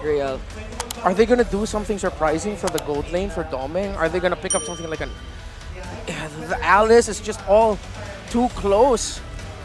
Tigreal. Are they gonna do something surprising for the gold lane for Doming? Are they gonna pick up something like an... The Alice is just all too close.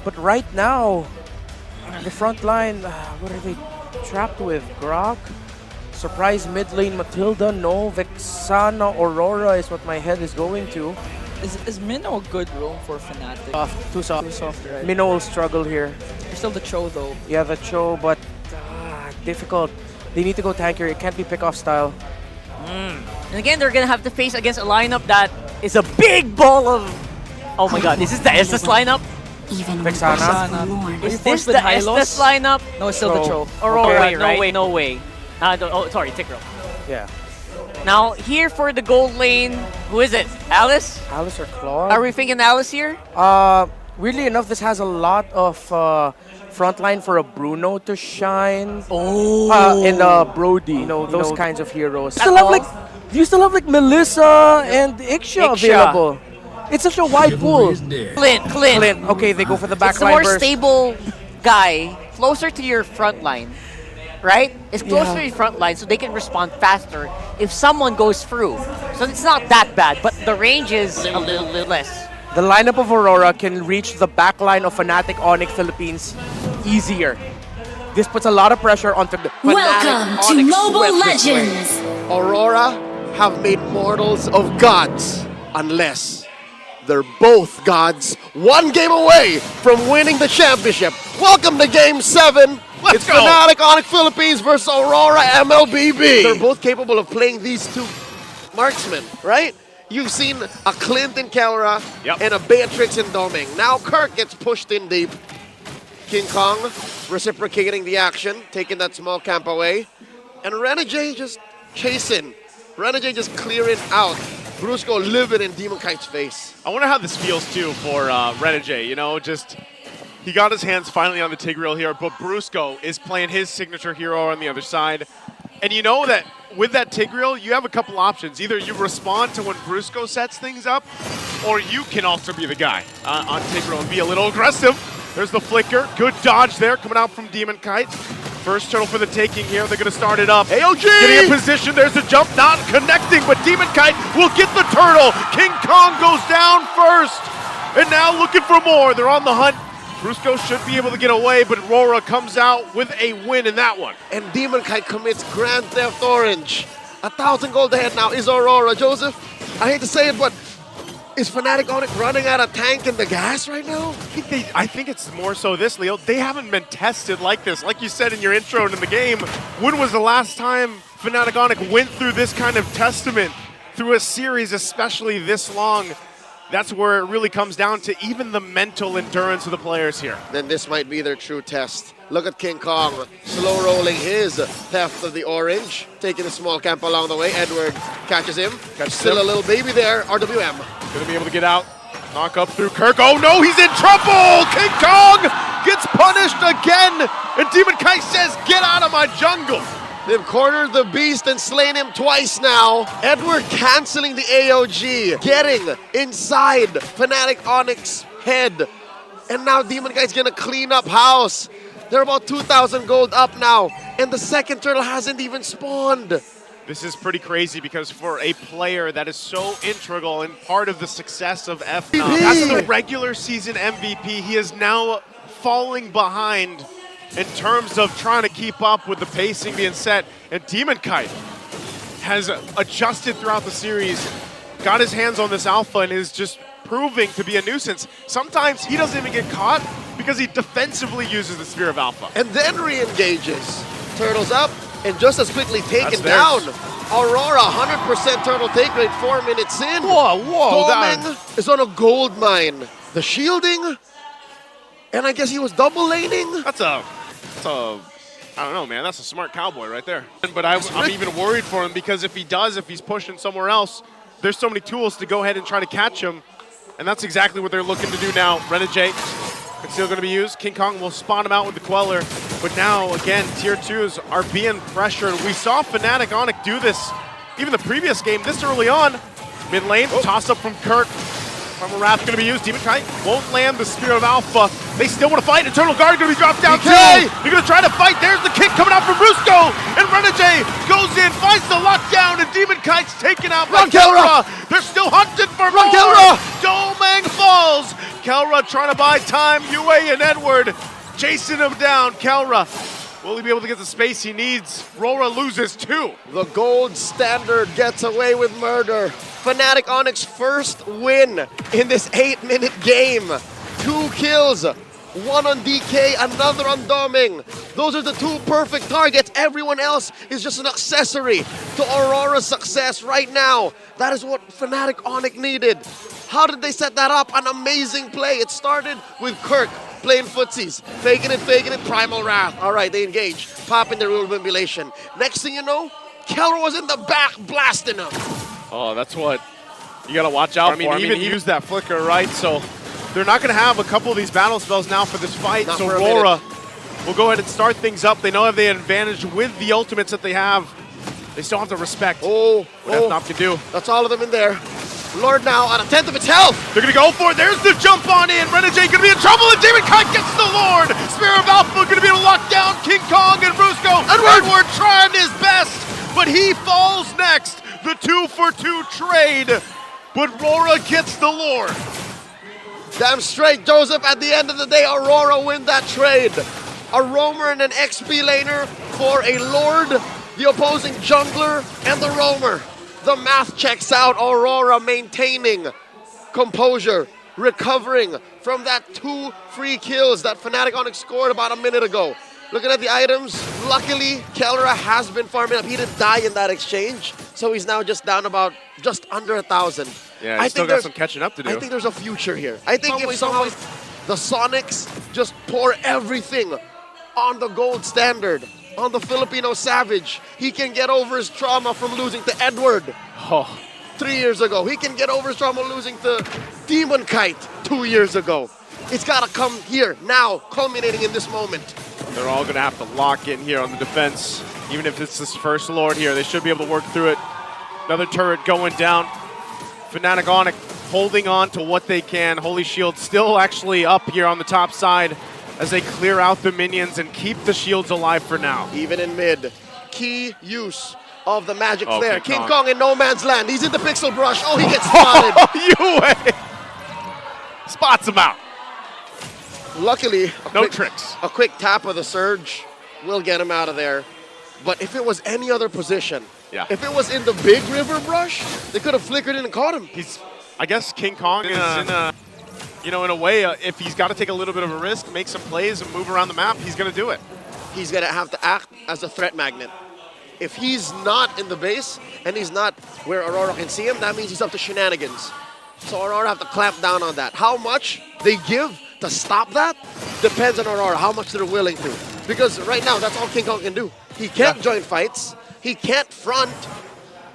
But right now, the front line, what are they trapped with? Grok? Surprise mid lane Matilda? No. Vexana Aurora is what my head is going to. Is Minnow a good roam for Fnatic? Too soft. Too soft, right? Minnow will struggle here. There's still the Cho though. Yeah, the Cho, but difficult. They need to go tankier. It can't be pick-off style. And again, they're gonna have to face against a lineup that is a big ball of... Oh my god, is this lineup? Even Vexana. Is this the Estes lineup? No, it's still the Cho. Aurora, Okay. no way. Oh, sorry, Tigreal. Yeah. Now, here for the gold lane, who is it? Alice? Alice or Claude? Are we thinking Alice here? Weirdly enough, this has a lot of frontline for a Bruno to shine. Oh. And Brody, you know, those kinds of heroes. Do You still have like Melissa and Ixia available. It's such a wide pool. Clint. Okay, they go for the backline It's the more burst. stable guy, closer to your front line, right? It's closer to Yeah. your front line, so they can respond faster if someone goes through. So it's not that bad, but the range is a little less. The lineup of Aurora can reach the backline of Fnatic Onic Philippines easier. This puts a lot of pressure onto the Welcome to Onyx Mobile swept this way. Legends! Aurora have made mortals of gods unless they're both gods, one game away from winning the championship. Welcome to Game 7. It's Fnatic Onic Philippines versus Aurora mlbb. They're both capable of playing these two marksmen, right? You've seen a Clint in Kelra and a Beatrix in Doming. Now Kirk gets pushed in deep. King Kong reciprocating the action, taking that small camp away. And Renegade just chasing. Renegade just clearing out. Brusco living in Demon Kite's face. I wonder how this feels too for Renegade, you know, just he got his hands finally on the Tigreal here, but Brusco is playing his signature hero on the other side. And you know that with that Tigreal, you have a couple options. Either you respond to when Brusco sets things up, or you can also be the guy on Tigreal and be a little aggressive. There's the flicker. Good dodge there coming out from Demon Kite. First turtle for the taking here. They're going to start it up. AOG! Getting in position. There's a jump, not connecting, but Demon Kite will get the turtle. King Kong goes down first. And now looking for more. They're on the hunt. Brusco should be able to get away, but Aurora comes out with a win in that one. And Demon Kite commits Grand Theft Orange. 1,000 gold ahead now is Aurora. Joseph, I hate to say it, but is Fnatic Onic running out of tank in the gas right now? I think it's more so this, Leo. They haven't been tested like this. Like you said in your intro in the game, when was the last time Fnatic Onic went through this kind of testament through a series, especially this long? That's where it really comes down to even the mental endurance of the players here. Then this might be their true test. Look at King Kong, slow rolling his theft of the orange, taking a small camp along the way. Edward catches him. Still a little baby there, RWM. Gonna be able to get out, knock up through Kirk. Oh no, he's in trouble! King Kong gets punished again, and Demon Kite says, get out of my jungle. They've cornered the beast and slain him twice now. Edward canceling the AOG, getting inside Fnatic Onic's head. And now Demon Kite's gonna clean up house. They're about 2,000 gold up now, and the second turtle hasn't even spawned. This is pretty crazy because for a player that is so integral and part of the success of Fnatic, as the regular season MVP, he is now falling behind in terms of trying to keep up with the pacing being set. And Demon Kite has adjusted throughout the series, got his hands on this alpha, and is just proving to be a nuisance. Sometimes he doesn't even get caught because he defensively uses the Sphere of Alpha. And then re-engages. Turtles up, and just as quickly taken That's down. Aurora, 100% turtle take rate, 4 minutes in. Whoa. Doming is on a gold mine. The shielding, and I guess he was double laning. That's a I don't know, man. That's a smart cowboy right there. But I'm even worried for him because if he's pushing somewhere else, there's so many tools to go ahead and try to catch him. And that's exactly what they're looking to do now. Renegade is still going to be used. King Kong will spawn him out with the Queller. But now, again, tier 2s are being pressured. We saw Fnatic Onic do this even the previous game this early on. Mid lane, toss up from Kirk. Farmer Wrath going to be used. Demon Kite won't land the Spear of Alpha. They still want to fight. Eternal Guard going to be dropped down too. They're going to try to fight. There's the kick coming out from Brusco. And Renegade RenJ goes in, finds the lockdown, and Demon Kite's taken out by Run, Kelra! They're still hunting for Run, more. Kelra! Domang falls. Kelra trying to buy time. Yue and Edward chasing him down. Kelra, will he be able to get the space he needs? Aurora loses 2. The gold standard gets away with murder. Fnatic Onic's first win in this 8-minute game. 2 kills, 1 on DK, another on Doming. Those are the 2 perfect targets. Everyone else is just an accessory to Aurora's success right now. That is what Fnatic Onic needed. How did they set that up? An amazing play. It started with Kirk playing footsies, faking it, Primal Wrath. All right, they engage, popping the rule manipulation. Next thing you know, Kelra was in the back blasting him. Oh, that's what you got to watch out for. I mean, he used that flicker, right? So they're not going to have a couple of these battle spells now for this fight. Not so for a Aurora will go ahead and start things up. They know they have the advantage with the ultimates that they have. They still have to respect what FNOP can do. That's all of them in there. Lord now on a 10th of its health. They're going to go for it. There's the jump on in. Renegade going to be in trouble, and Demon Kite gets the Lord. Spear of Alpha going to be able to lock down King Kong and Brusco. Edward trying his best, but he falls next. The 2-for-2 trade, but Aurora gets the Lord. Damn straight, Joseph. At the end of the day, Aurora win that trade. A roamer and an XP laner for a Lord, the opposing jungler, and the roamer. The math checks out. Aurora maintaining composure, recovering from that 2 free kills that Fnatic Onic scored about a minute ago. Looking at the items, luckily, Kelra has been farming up. He didn't die in that exchange, so he's now just down about just under 1,000. Yeah, he's still got some catching up to do. I think there's a future here. I think if somehow the Sonics just pour everything on the gold standard, on the Filipino Savage, he can get over his trauma from losing to Edward 3 years ago. He can get over his trauma losing to Demon Kite 2 years ago. It's got to come here, now, culminating in this moment. They're all going to have to lock in here on the defense. Even if it's this first Lord here, they should be able to work through it. Another turret going down. Fnatic Onic holding on to what they can. Holy Shield still actually up here on the top side as they clear out the minions and keep the shields alive for now. Even in mid, key use of the magic flare. King Kong in no man's land. He's in the pixel brush. Oh, he gets spotted. Yue spots him out. Luckily, tricks. A quick tap of the surge will get him out of there. But if it was any other position, if it was in the big river brush, they could have flickered in and caught him. I guess King Kong is in a way, if he's got to take a little bit of a risk, make some plays and move around the map, he's going to do it. He's going to have to act as a threat magnet. If he's not in the base and he's not where Aurora can see him, that means he's up to shenanigans. So Aurora have to clamp down on that. How much they give to stop that depends on Aurora, how much they're willing to. Because right now, that's all King Kong can do. He can't join fights. He can't front.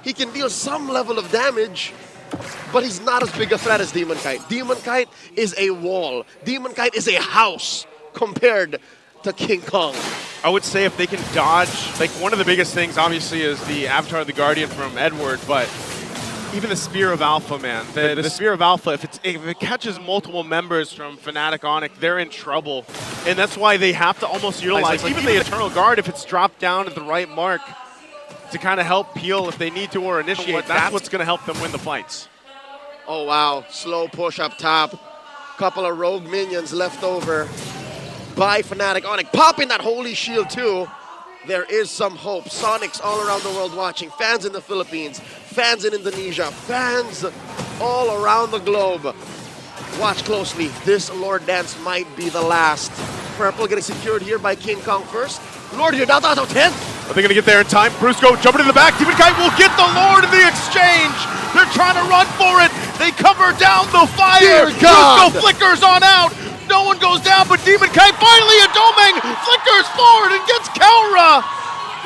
He can deal some level of damage, but he's not as big a threat as Demon Kite. Demon Kite is a wall. Demon Kite is a house compared to King Kong. I would say if they can dodge, like one of the biggest things obviously is the Avatar of the Guardian from Edward, but even the Spear of Alpha, man. The Spear of Alpha, if it catches multiple members from Fnatic Onic, they're in trouble. And that's why they have to almost utilize even the Eternal Guard if it's dropped down at the right mark to kind of help peel if they need to or initiate. That's what's going to help them win the fights. Oh, wow. Slow push up top. Couple of rogue minions left over by Fnatic Onic. Popping that Holy Shield, too. There is some hope. Sonics all around the world watching. Fans in the Philippines. Fans in Indonesia. Fans all around the globe. Watch closely. This Lord Dance might be the last. Purple getting secured here by King Kong first. Lord, you're down to 10. Are they going to get there in time? Brusco jumping in the back. Demon Kite will get the Lord in the exchange. They're trying to run for it. They cover down the fire. Brusco flickers on out. No one goes down, but Demon Kite finally a Domang flickers forward and gets Kelra.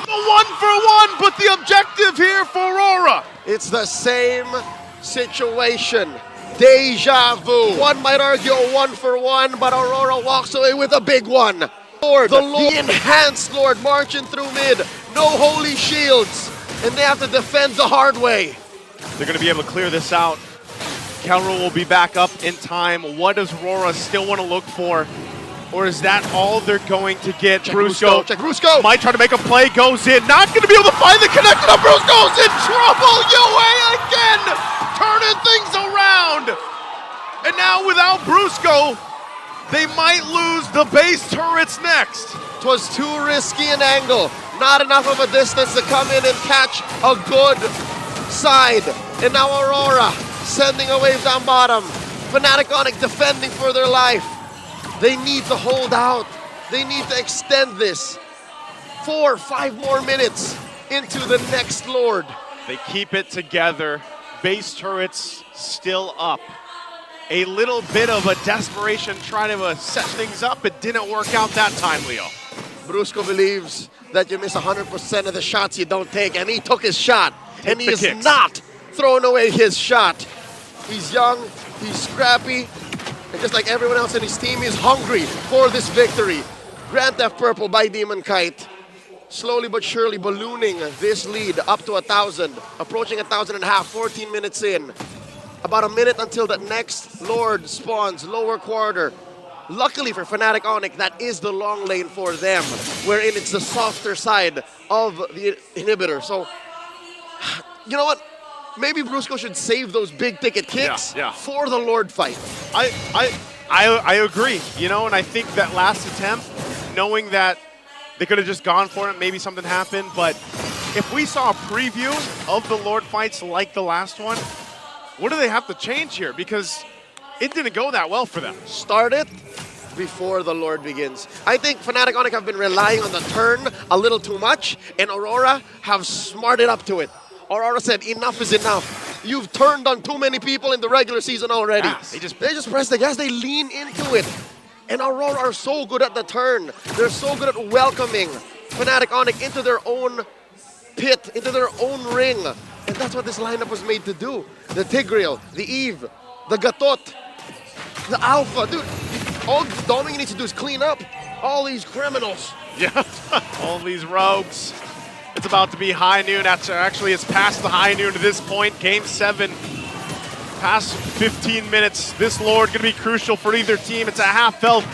The 1-for-1, but the objective here for Aurora. It's the same situation. Deja vu. One might argue a 1-for-1, but Aurora walks away with a big one. Lord, the enhanced Lord marching through mid. No holy shields, and they have to defend the hard way. They're going to be able to clear this out. Kelra will be back up in time. What does Aurora still want to look for? Or is that all they're going to get? Check Brusco Brusco. might try to make a play, goes in. Not going to be able to find the connection. Brusco's in trouble. UA again, turning things around. And now without Brusco, they might lose the base turrets next. It was too risky an angle. Not enough of a distance to come in and catch a good side. And now Aurora sending a wave down bottom. Fnatic Onic defending for their life. They need to hold out. They need to extend this 4 or 5 more minutes into the next Lord. They keep it together. Base turrets still up. A little bit of a desperation trying to set things up. It didn't work out that time, Leo. Brusco believes that you miss 100% of the shots you don't take, and he took his shot. And he is kicks. not throwing away his shot. He's young, he's scrappy, and just like everyone else in his team, he's hungry for this victory. Grand Theft Purple by Demon Kite. Slowly but surely ballooning this lead up to 1,000. Approaching 1,500, 14 minutes in. About a minute until the next Lord spawns, lower quarter. Luckily for Fnatic Onic, that is the long lane for them, wherein it's the softer side of the inhibitor. So, you know what? Maybe Brusco should save those big ticket kicks for the Lord fight. I agree, you know, and I think that last attempt, knowing that they could have just gone for it, maybe something happened, but if we saw a preview of the Lord fights like the last one, what do they have to change here? Because it didn't go that well for them. Start it before the Lord begins. I think Fnatic Onic have been relying on the turn a little too much, and Aurora have smarted up to it. Aurora said, enough is enough. You've turned on too many people in the regular season already. Yeah, they just press the gas, they lean into it. And Aurora are so good at the turn. They're so good at welcoming Fnatic Onic into their own pit, into their own ring. And that's what this lineup was made to do. The Tigreal, the Eve, the Gatot, the Alpha. Dude, all Doming needs to do is clean up all these criminals. Yeah, all these rogues. It's about to be high noon. Actually, it's past the high noon to this point. Game 7, past 15 minutes. This Lord going to be crucial for either team. It's a half health.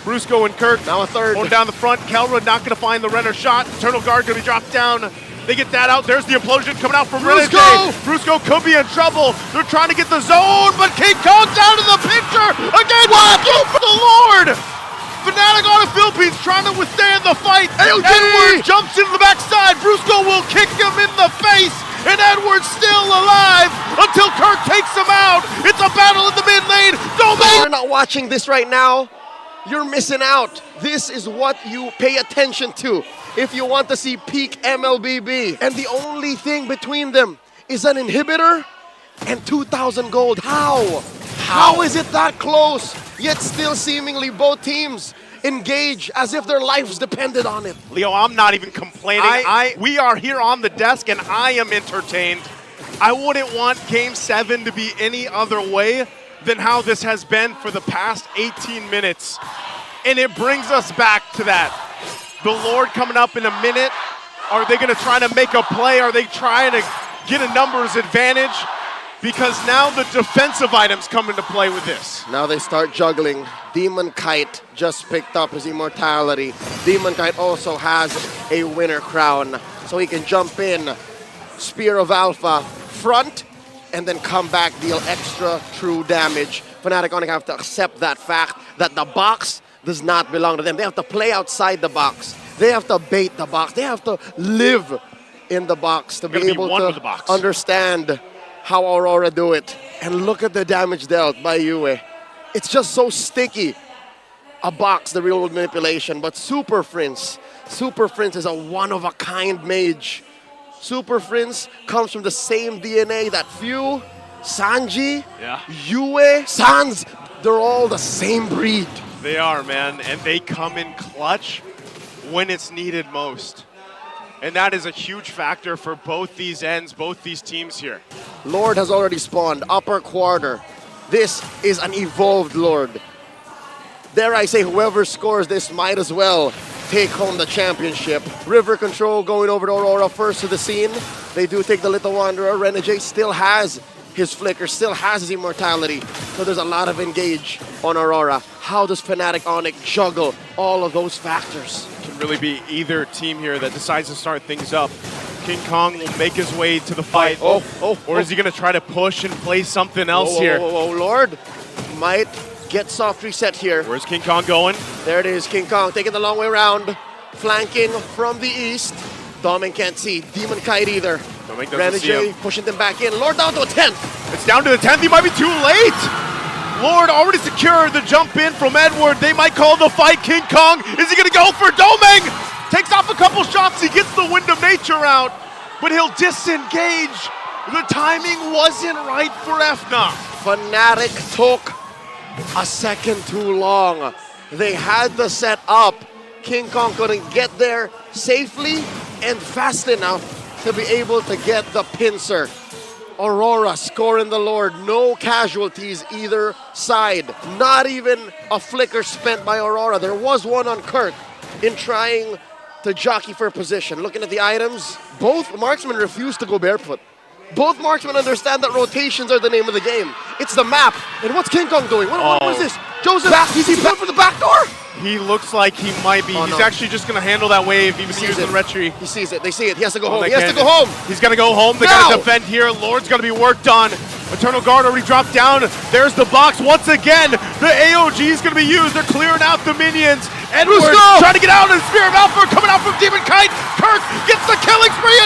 Brusco and Kirk Now a third. going down the front. Kelra not going to find the Renner shot. Eternal Guard going to be dropped down. They get that out. There's the implosion coming out from Renner. Brusco could be in trouble. They're trying to get the zone, but King Kong's out of the picture. Again, Brusco for the Lord. Fnatic on the Philippines trying to withstand the fight. Edward jumps into the backside. Brusco will kick him in the face, and Edward's still alive until Kirk takes him out. It's a battle in the mid lane. If you're not watching this right now, you're missing out. This is what you pay attention to if you want to see peak mlbb. And the only thing between them is an inhibitor and 2,000 gold. How is it that close? Yet still seemingly both teams engage as if their lives depended on it. Leo, I'm not even complaining. We are here on the desk, and I am entertained. I wouldn't want Game 7 to be any other way than how this has been for the past 18 minutes. And it brings us back to that. The Lord coming up in a minute. Are they going to try to make a play? Are they trying to get a numbers advantage? Because now the defensive items come into play with this. Now they start juggling. Demon Kite just picked up his immortality. Demon Kite also has a winner crown, so he can jump in, Spear of Alpha, front, and then come back, deal extra true damage. Fnatic Onic have to accept that fact that the box does not belong to them. They have to play outside the box. They have to bait the box. They have to live in the box to be able to understand how Aurora do it. And look at the damage dealt by Yue. It's just so sticky. A box, the real world manipulation, but Super Prince is a one-of-a-kind mage. Super Prince comes from the same DNA that Few, Sanji, Yue, Sans, they're all the same breed. They are, man, and they come in clutch when it's needed most. And that is a huge factor for both these ends, both these teams here. Lord has already spawned, upper quarter. This is an evolved Lord. Dare I say, whoever scores this might as well take home the championship. River Control going over to Aurora first to the scene. They do take the Little Wanderer. Renegade still has his flicker, still has his immortality. So there's a lot of engage. on Aurora. How does Fnatic Onic juggle all of those factors? Can really be either team here that decides to start things up. King Kong will make his way to the fight. Or is he going to try to push and play something else here? Lord. Might get soft reset here. Where's King Kong going? There it is, King Kong taking the long way around. Flanking from the east. Domin can't see. Demon Kite either. Domin doesn't see him. Pushing them back in. Lord down to a 10th. It's down to the 10th. He might be too late. Lord already secured the jump in from Edward. They might call the fight. King Kong, is he going to go for Doming? Takes off a couple shots. He gets the Wind of Nature out, but he'll disengage. The timing wasn't right for Fna. Fnatic took a second too long. They had the set up. King Kong couldn't get there safely and fast enough to be able to get the pincer. Aurora scoring the Lord. No casualties either side. Not even a flicker spent by Aurora. There was one on Kirk in trying to jockey for position. Looking at the items, both marksmen refuse to go barefoot. Both marksmen understand that rotations are the name of the game. It's the map. And what's King Kong doing? What is this? Joseph, is he going for the back door? He looks like he might be. He's actually just going to handle that wave. He was using retry. He sees it. They see it. He has to go home. He has to go home. He's going to go home. They got to defend here. Lord's going to be worked on. Eternal Guard already dropped down. There's the box once again. The AOG is going to be used. They're clearing out the minions. Edward trying to get out, and Spear of Alpha coming out from Demon Kite. Kirk gets the killing spree